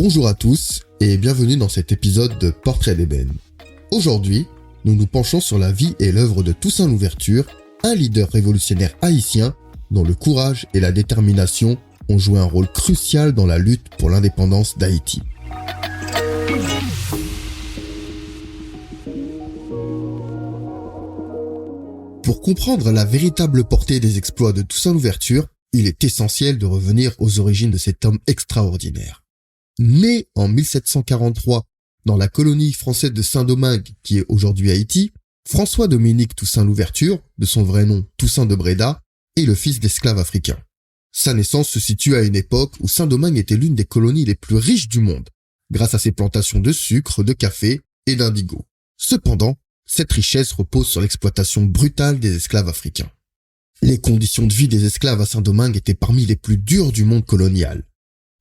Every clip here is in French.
Bonjour à tous et bienvenue dans cet épisode de Portrait d'ébène. Aujourd'hui, nous nous penchons sur la vie et l'œuvre de Toussaint Louverture, un leader révolutionnaire haïtien dont le courage et la détermination ont joué un rôle crucial dans la lutte pour l'indépendance d'Haïti. Pour comprendre la véritable portée des exploits de Toussaint Louverture, il est essentiel de revenir aux origines de cet homme extraordinaire. Né en 1743 dans la colonie française de Saint-Domingue, qui est aujourd'hui Haïti, François-Dominique Toussaint Louverture, de son vrai nom Toussaint de Bréda, est le fils d'esclaves africains. Sa naissance se situe à une époque où Saint-Domingue était l'une des colonies les plus riches du monde, grâce à ses plantations de sucre, de café et d'indigo. Cependant, cette richesse repose sur l'exploitation brutale des esclaves africains. Les conditions de vie des esclaves à Saint-Domingue étaient parmi les plus dures du monde colonial.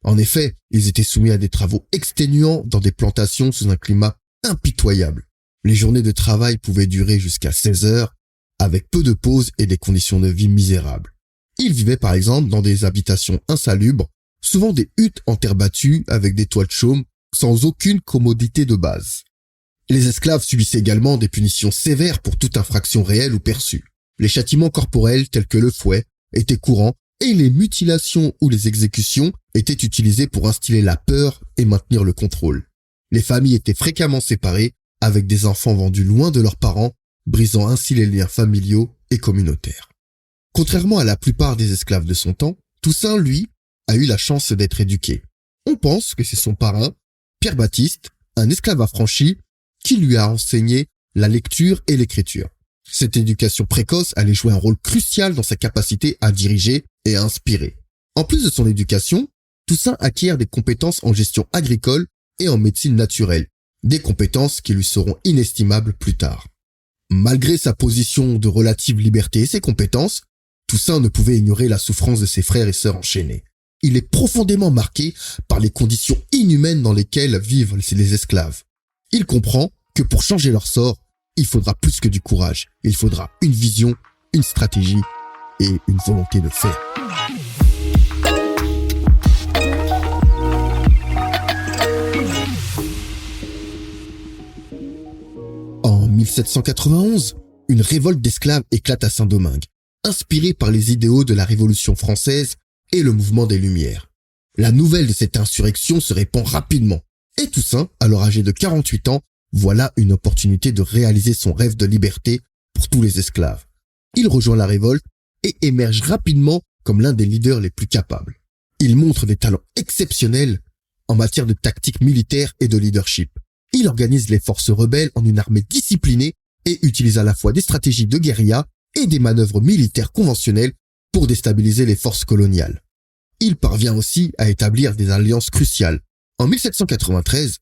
En effet, ils étaient soumis à des travaux exténuants dans des plantations sous un climat impitoyable. Les journées de travail pouvaient durer jusqu'à 16 heures, avec peu de pauses et des conditions de vie misérables. Ils vivaient par exemple dans des habitations insalubres, souvent des huttes en terre battue avec des toits de chaume, sans aucune commodité de base. Les esclaves subissaient également des punitions sévères pour toute infraction réelle ou perçue. Les châtiments corporels tels que le fouet étaient courants et les mutilations ou les exécutions étaient utilisées pour instiller la peur et maintenir le contrôle. Les familles étaient fréquemment séparées avec des enfants vendus loin de leurs parents, brisant ainsi les liens familiaux et communautaires. Contrairement à la plupart des esclaves de son temps, Toussaint, lui, a eu la chance d'être éduqué. On pense que c'est son parrain, Pierre Baptiste, un esclave affranchi, qui lui a enseigné la lecture et l'écriture. Cette éducation précoce allait jouer un rôle crucial dans sa capacité à diriger et à inspirer. En plus de son éducation, Toussaint acquiert des compétences en gestion agricole et en médecine naturelle, des compétences qui lui seront inestimables plus tard. Malgré sa position de relative liberté et ses compétences, Toussaint ne pouvait ignorer la souffrance de ses frères et sœurs enchaînés. Il est profondément marqué par les conditions inhumaines dans lesquelles vivent les esclaves. Il comprend que pour changer leur sort, il faudra plus que du courage. Il faudra une vision, une stratégie et une volonté de faire. En 1791, une révolte d'esclaves éclate à Saint-Domingue, inspirée par les idéaux de la Révolution française et le mouvement des Lumières. La nouvelle de cette insurrection se répand rapidement, et Toussaint, alors âgé de 48 ans, voilà une opportunité de réaliser son rêve de liberté pour tous les esclaves. Il rejoint la révolte et émerge rapidement comme l'un des leaders les plus capables. Il montre des talents exceptionnels en matière de tactique militaire et de leadership. Il organise les forces rebelles en une armée disciplinée et utilise à la fois des stratégies de guérilla et des manœuvres militaires conventionnelles pour déstabiliser les forces coloniales. Il parvient aussi à établir des alliances cruciales. En 1793,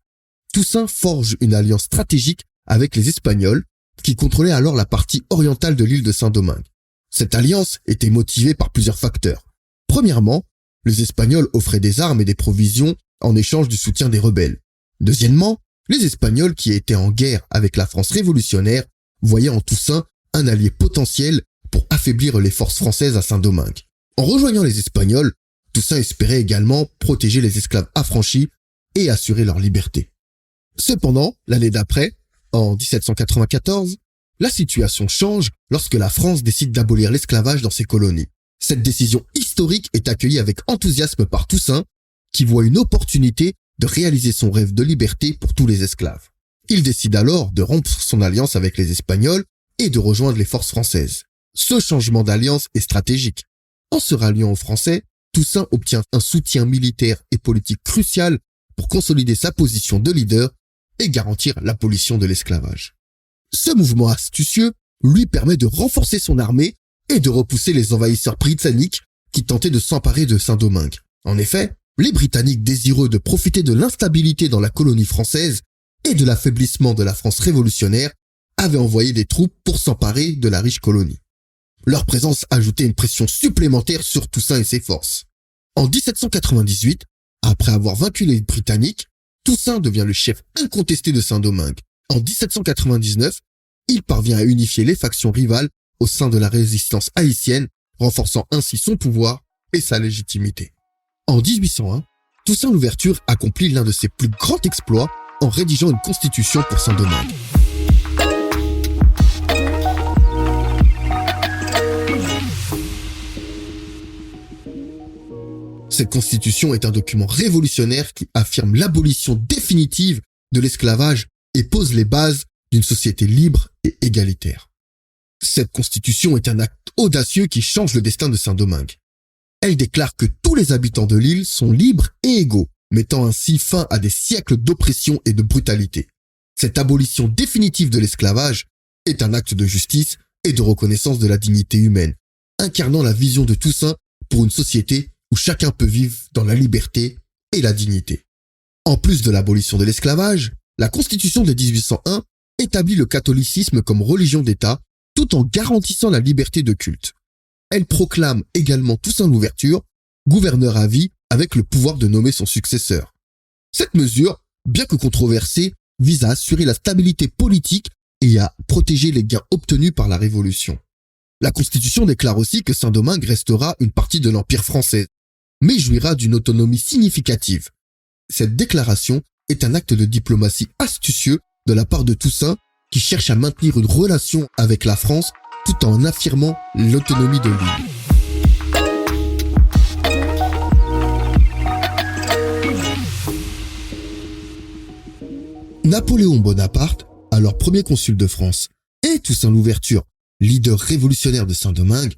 Toussaint forge une alliance stratégique avec les Espagnols qui contrôlaient alors la partie orientale de l'île de Saint-Domingue. Cette alliance était motivée par plusieurs facteurs. Premièrement, les Espagnols offraient des armes et des provisions en échange du soutien des rebelles. Deuxièmement, les Espagnols qui étaient en guerre avec la France révolutionnaire voyaient en Toussaint un allié potentiel pour affaiblir les forces françaises à Saint-Domingue. En rejoignant les Espagnols, Toussaint espérait également protéger les esclaves affranchis et assurer leur liberté. Cependant, l'année d'après, en 1794, la situation change lorsque la France décide d'abolir l'esclavage dans ses colonies. Cette décision historique est accueillie avec enthousiasme par Toussaint, qui voit une opportunité de réaliser son rêve de liberté pour tous les esclaves. Il décide alors de rompre son alliance avec les Espagnols et de rejoindre les forces françaises. Ce changement d'alliance est stratégique. En se ralliant aux Français, Toussaint obtient un soutien militaire et politique crucial pour consolider sa position de leader et garantir l'abolition de l'esclavage. Ce mouvement astucieux lui permet de renforcer son armée et de repousser les envahisseurs britanniques qui tentaient de s'emparer de Saint-Domingue. En effet, les Britanniques, désireux de profiter de l'instabilité dans la colonie française et de l'affaiblissement de la France révolutionnaire, avaient envoyé des troupes pour s'emparer de la riche colonie. Leur présence ajoutait une pression supplémentaire sur Toussaint et ses forces. En 1798, après avoir vaincu les Britanniques, Toussaint devient le chef incontesté de Saint-Domingue. En 1799, il parvient à unifier les factions rivales au sein de la résistance haïtienne, renforçant ainsi son pouvoir et sa légitimité. En 1801, Toussaint Louverture accomplit l'un de ses plus grands exploits en rédigeant une constitution pour Saint-Domingue. Cette constitution est un document révolutionnaire qui affirme l'abolition définitive de l'esclavage et pose les bases d'une société libre et égalitaire. Cette constitution est un acte audacieux qui change le destin de Saint-Domingue. Elle déclare que tous les habitants de l'île sont libres et égaux, mettant ainsi fin à des siècles d'oppression et de brutalité. Cette abolition définitive de l'esclavage est un acte de justice et de reconnaissance de la dignité humaine, incarnant la vision de Toussaint pour une société où chacun peut vivre dans la liberté et la dignité. En plus de l'abolition de l'esclavage, la Constitution de 1801 établit le catholicisme comme religion d'État tout en garantissant la liberté de culte. Elle proclame également Toussaint Louverture gouverneur à vie avec le pouvoir de nommer son successeur. Cette mesure, bien que controversée, vise à assurer la stabilité politique et à protéger les gains obtenus par la Révolution. La Constitution déclare aussi que Saint-Domingue restera une partie de l'Empire français, mais jouira d'une autonomie significative. Cette déclaration est un acte de diplomatie astucieux de la part de Toussaint qui cherche à maintenir une relation avec la France tout en affirmant l'autonomie de l'île. Napoléon Bonaparte, alors premier consul de France, et Toussaint Louverture, leader révolutionnaire de Saint-Domingue,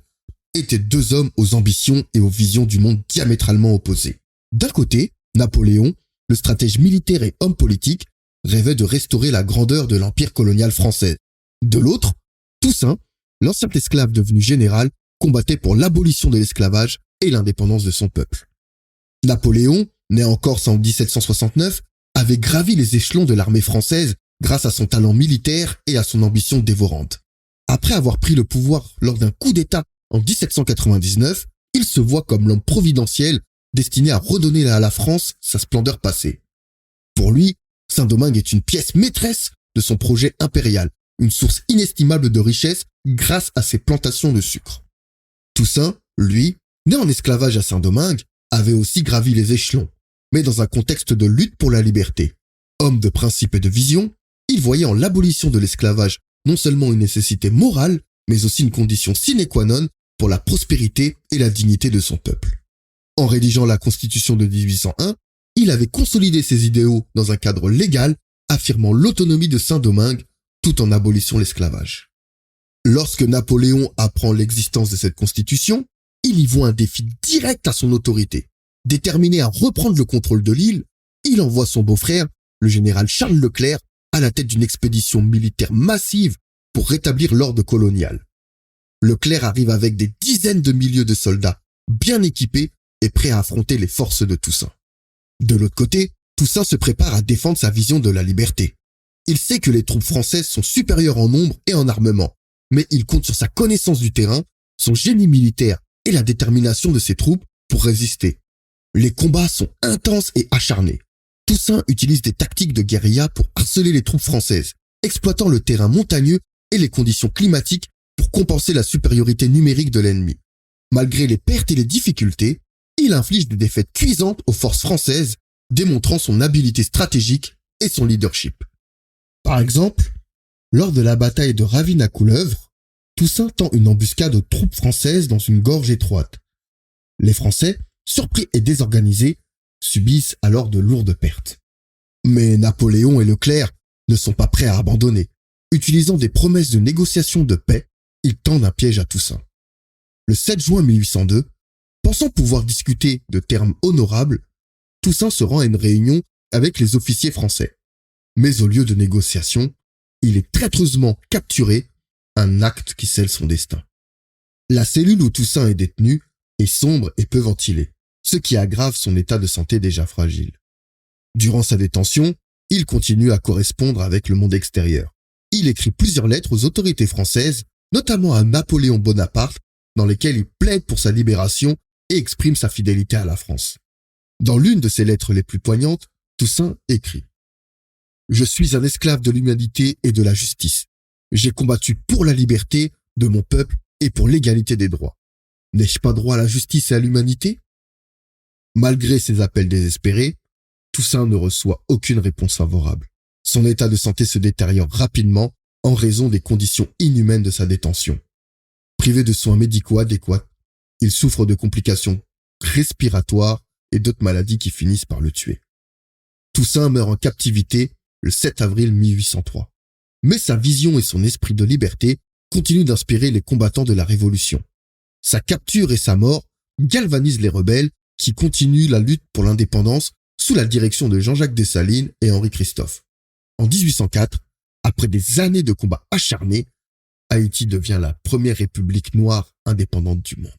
étaient deux hommes aux ambitions et aux visions du monde diamétralement opposées. D'un côté, Napoléon, le stratège militaire et homme politique, rêvait de restaurer la grandeur de l'empire colonial français. De l'autre, Toussaint, l'ancien esclave devenu général, combattait pour l'abolition de l'esclavage et l'indépendance de son peuple. Napoléon, né en Corse en 1769, avait gravi les échelons de l'armée française grâce à son talent militaire et à son ambition dévorante. Après avoir pris le pouvoir lors d'un coup d'État en 1799, il se voit comme l'homme providentiel destiné à redonner à la France sa splendeur passée. Pour lui, Saint-Domingue est une pièce maîtresse de son projet impérial, une source inestimable de richesse grâce à ses plantations de sucre. Toussaint, lui, né en esclavage à Saint-Domingue, avait aussi gravi les échelons, mais dans un contexte de lutte pour la liberté. Homme de principe et de vision, il voyait en l'abolition de l'esclavage non seulement une nécessité morale, mais aussi une condition sine qua non pour la prospérité et la dignité de son peuple. En rédigeant la Constitution de 1801, il avait consolidé ses idéaux dans un cadre légal, affirmant l'autonomie de Saint-Domingue tout en abolissant l'esclavage. Lorsque Napoléon apprend l'existence de cette constitution, il y voit un défi direct à son autorité. Déterminé à reprendre le contrôle de l'île, il envoie son beau-frère, le général Charles Leclerc, à la tête d'une expédition militaire massive pour rétablir l'ordre colonial. Leclerc arrive avec des dizaines de milliers de soldats, bien équipés et prêts à affronter les forces de Toussaint. De l'autre côté, Toussaint se prépare à défendre sa vision de la liberté. Il sait que les troupes françaises sont supérieures en nombre et en armement, mais il compte sur sa connaissance du terrain, son génie militaire et la détermination de ses troupes pour résister. Les combats sont intenses et acharnés. Toussaint utilise des tactiques de guérilla pour harceler les troupes françaises, exploitant le terrain montagneux et les conditions climatiques pour compenser la supériorité numérique de l'ennemi. Malgré les pertes et les difficultés, il inflige des défaites cuisantes aux forces françaises, démontrant son habileté stratégique et son leadership. Par exemple, lors de la bataille de Ravin-à-Couleuvre, Toussaint tend une embuscade aux troupes françaises dans une gorge étroite. Les Français, surpris et désorganisés, subissent alors de lourdes pertes. Mais Napoléon et Leclerc ne sont pas prêts à abandonner. Utilisant des promesses de négociation de paix, ils tendent un piège à Toussaint. Le 7 juin 1802, pensant pouvoir discuter de termes honorables, Toussaint se rend à une réunion avec les officiers français. Mais au lieu de négociation, il est traîtreusement capturé, un acte qui scelle son destin. La cellule où Toussaint est détenu est sombre et peu ventilée, ce qui aggrave son état de santé déjà fragile. Durant sa détention, il continue à correspondre avec le monde extérieur. Il écrit plusieurs lettres aux autorités françaises, notamment à Napoléon Bonaparte, dans lesquelles il plaide pour sa libération et exprime sa fidélité à la France. Dans l'une de ses lettres les plus poignantes, Toussaint écrit « Je suis un esclave de l'humanité et de la justice. J'ai combattu pour la liberté de mon peuple et pour l'égalité des droits. N'ai-je pas droit à la justice et à l'humanité ? Malgré ses appels désespérés, Toussaint ne reçoit aucune réponse favorable. Son état de santé se détériore rapidement en raison des conditions inhumaines de sa détention. Privé de soins médicaux adéquats, il souffre de complications respiratoires et d'autres maladies qui finissent par le tuer. Toussaint meurt en captivité le 7 avril 1803. Mais sa vision et son esprit de liberté continuent d'inspirer les combattants de la Révolution. Sa capture et sa mort galvanisent les rebelles qui continuent la lutte pour l'indépendance sous la direction de Jean-Jacques Dessalines et Henri Christophe. En 1804, après des années de combats acharnés, Haïti devient la première république noire indépendante du monde.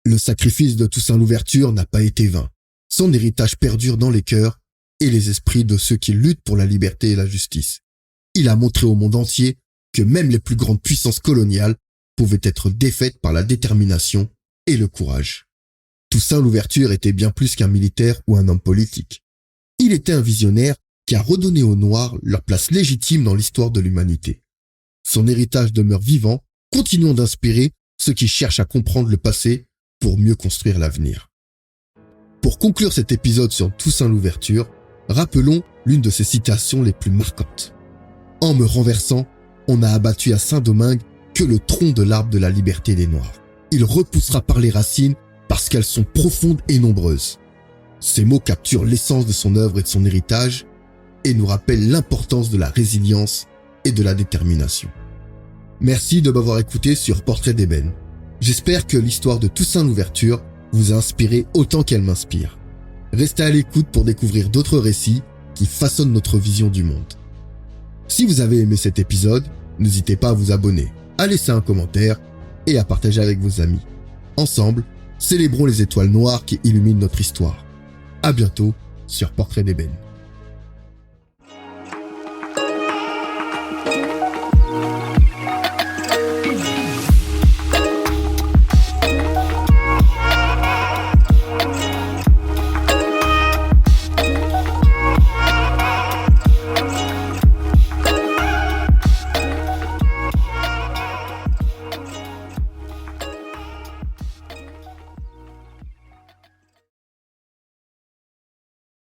Le sacrifice de Toussaint Louverture n'a pas été vain. Son héritage perdure dans les cœurs et les esprits de ceux qui luttent pour la liberté et la justice. Il a montré au monde entier que même les plus grandes puissances coloniales pouvaient être défaites par la détermination et le courage. Toussaint Louverture était bien plus qu'un militaire ou un homme politique. Il était un visionnaire qui a redonné aux Noirs leur place légitime dans l'histoire de l'humanité. Son héritage demeure vivant, continuant d'inspirer ceux qui cherchent à comprendre le passé pour mieux construire l'avenir. Pour conclure cet épisode sur Toussaint Louverture, rappelons l'une de ses citations les plus marquantes. « En me renversant, on n'a abattu à Saint-Domingue que le tronc de l'arbre de la liberté des Noirs. Il repoussera par les racines parce qu'elles sont profondes et nombreuses. » Ces mots capturent l'essence de son œuvre et de son héritage et nous rappellent l'importance de la résilience et de la détermination. Merci de m'avoir écouté sur Portrait d'ébène. J'espère que l'histoire de Toussaint Louverture vous a inspiré autant qu'elle m'inspire. Restez à l'écoute pour découvrir d'autres récits qui façonnent notre vision du monde. Si vous avez aimé cet épisode, n'hésitez pas à vous abonner, à laisser un commentaire et à partager avec vos amis. Ensemble, célébrons les étoiles noires qui illuminent notre histoire. À bientôt sur Portrait d'ébène.